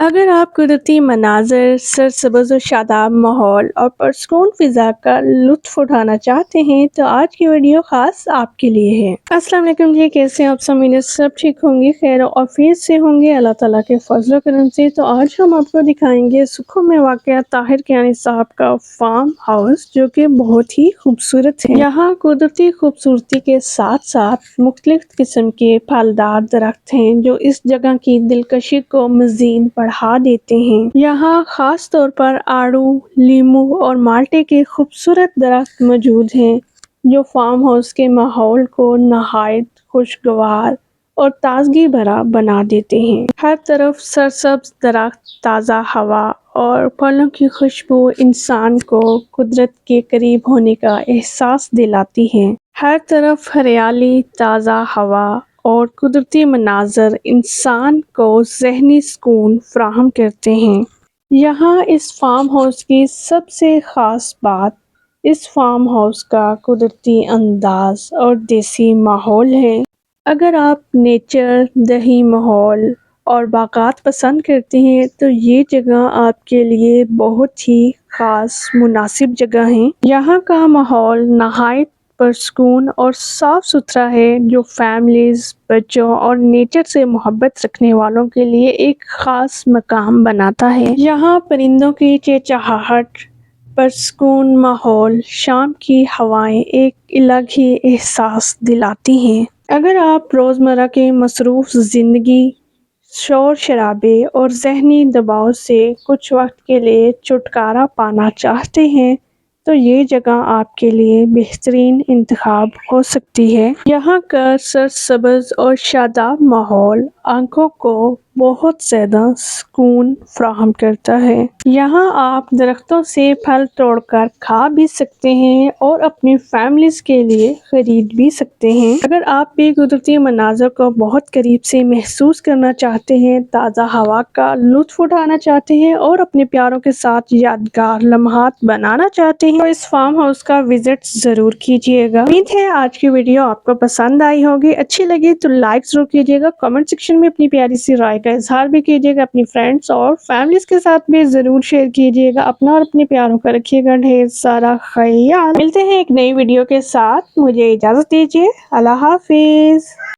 اگر آپ قدرتی مناظر، سرسبز و شاداب ماحول اور پرسکون فضا کا لطف اٹھانا چاہتے ہیں تو آج کی ویڈیو خاص آپ کے لیے ہے۔ السلام علیکم جی، کیسے ہیں آپ سب؟ امید سب ٹھیک ہوں گے، خیر و عافیت سے ہوں گے اللہ تعالیٰ کے فضل و کرم سے۔ تو آج ہم آپ کو دکھائیں گے سکھو میں واقع طاہر کیانی صاحب کا فارم ہاؤس، جو کہ بہت ہی خوبصورت ہے۔ یہاں قدرتی خوبصورتی کے ساتھ ساتھ مختلف قسم کے پھلدار درخت ہیں جو اس جگہ کی دلکشی کو مزید بڑھا دیتے ہیں۔ یہاں خاص طور پر آڑو، لیمو اور مالٹے کے خوبصورت درخت موجود ہیں جو فارم ہاؤس کے ماحول کو نہایت خوشگوار اور تازگی بھرا بنا دیتے ہیں۔ ہر طرف سرسبز درخت، تازہ ہوا اور پھلوں کی خوشبو انسان کو قدرت کے قریب ہونے کا احساس دلاتی ہے۔ ہر طرف ہریالی، تازہ ہوا اور قدرتی مناظر انسان کو ذہنی سکون فراہم کرتے ہیں۔ یہاں اس فارم ہاؤس کی سب سے خاص بات اس فارم ہاؤس کا قدرتی انداز اور دیسی ماحول ہے۔ اگر آپ نیچر، دیہی ماحول اور باغات پسند کرتے ہیں تو یہ جگہ آپ کے لیے بہت ہی خاص مناسب جگہ ہے۔ یہاں کا ماحول نہایت پرسکون اور صاف ستھرا ہے جو فیملیز، بچوں اور نیچر سے محبت رکھنے والوں کے لیے ایک خاص مقام بناتا ہے۔ یہاں پرندوں کی چہچہاہٹ، پرسکون ماحول، شام کی ہوائیں ایک الگ ہی احساس دلاتی ہیں۔ اگر آپ روزمرہ کے مصروف زندگی، شور شرابے اور ذہنی دباؤ سے کچھ وقت کے لیے چھٹکارا پانا چاہتے ہیں تو یہ جگہ آپ کے لیے بہترین انتخاب ہو سکتی ہے۔ یہاں کا سرسبز اور شاداب ماحول آنکھوں کو بہت زیادہ سکون فراہم کرتا ہے۔ یہاں آپ درختوں سے پھل توڑ کر کھا بھی سکتے ہیں اور اپنی فیملیز کے لیے خرید بھی سکتے ہیں۔ اگر آپ بھی قدرتی مناظر کو بہت قریب سے محسوس کرنا چاہتے ہیں، تازہ ہوا کا لطف اٹھانا چاہتے ہیں اور اپنے پیاروں کے ساتھ یادگار لمحات بنانا چاہتے ہیں تو اس فارم ہاؤس کا وزٹ ضرور کیجیے گا۔ امید ہے آج کی ویڈیو آپ کو پسند آئی ہوگی، اچھی لگی تو لائک ضرور کیجیے گا، کمنٹ سیکشن میں اپنی پیاری سی رائے کا اظہار بھی کیجیے گا، اپنی فرینڈز اور فیملیز کے ساتھ بھی ضرور شیئر کیجیے گا۔ اپنا اور اپنے پیاروں کا رکھیے گا ڈھیر سارا خیال۔ ملتے ہیں ایک نئی ویڈیو کے ساتھ، مجھے اجازت دیجیے، اللہ حافظ۔